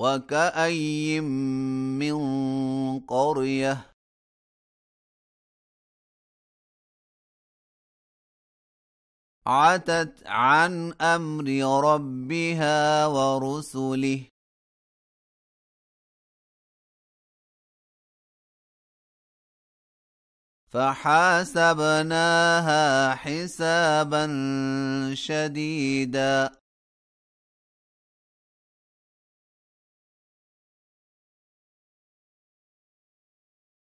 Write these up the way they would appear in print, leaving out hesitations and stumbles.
وكأي من قرية عتت عن أمر ربها ورسله فحاسبناها حسابا شديدا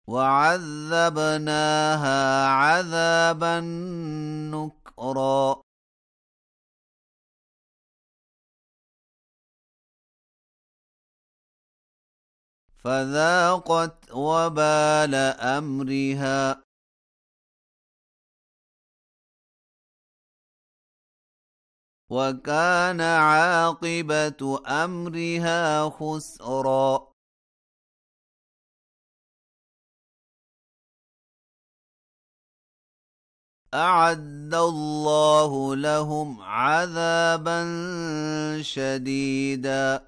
وعذبناها عذابا نكرا فذاقت وبال أمرها وكان عاقبة أمرها خسرا أعد الله لهم عذابا شديدا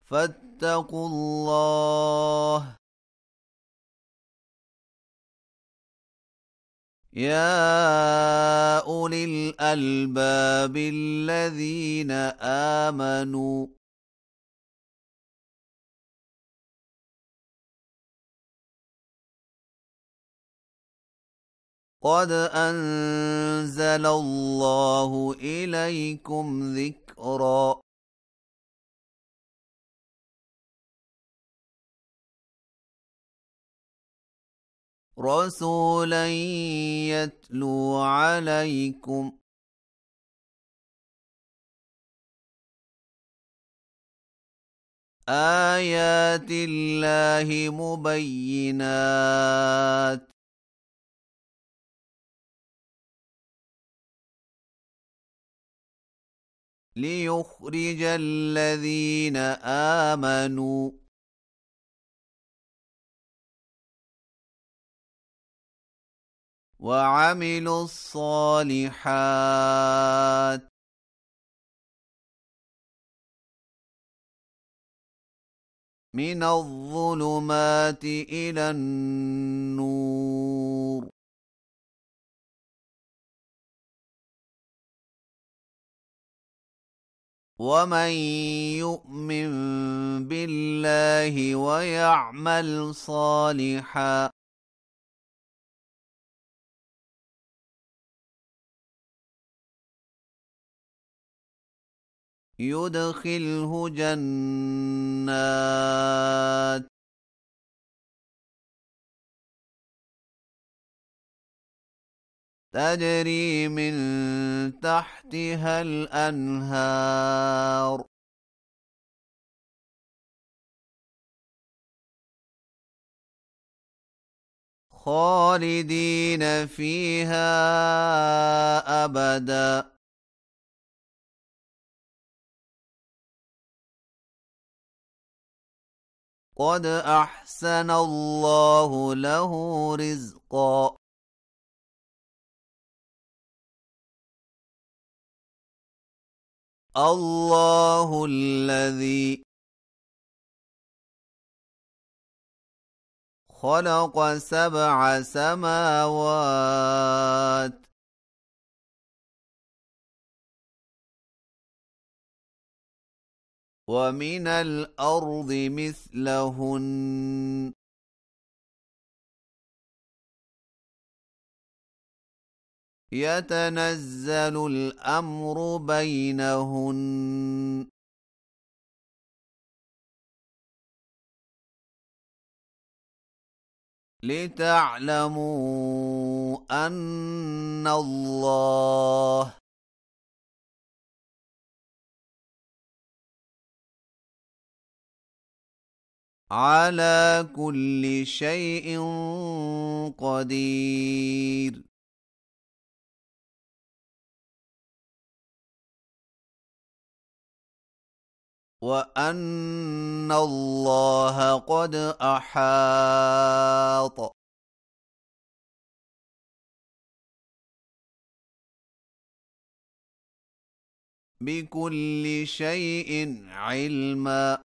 فاتقوا الله يا أولي الألباب الذين آمنوا قد أنزل الله إليكم ذكرا رسولا يتلو عليكم آيات الله مبينات ليخرج الذين آمنوا وعملوا الصالحات من الظلمات إلى النور ومن يؤمن بالله ويعمل صالحا يدخله جنات تجري من تحتها الأنهار خالدين فيها أبدا قد أحسن الله له رزقا الله الذي خلق 7 سماوات ومن الأرض مثلهن يتنزل الأمر بينهن لتعلموا أن الله على كل شيء قدير وأن الله قد أحاط بكل شيء علما.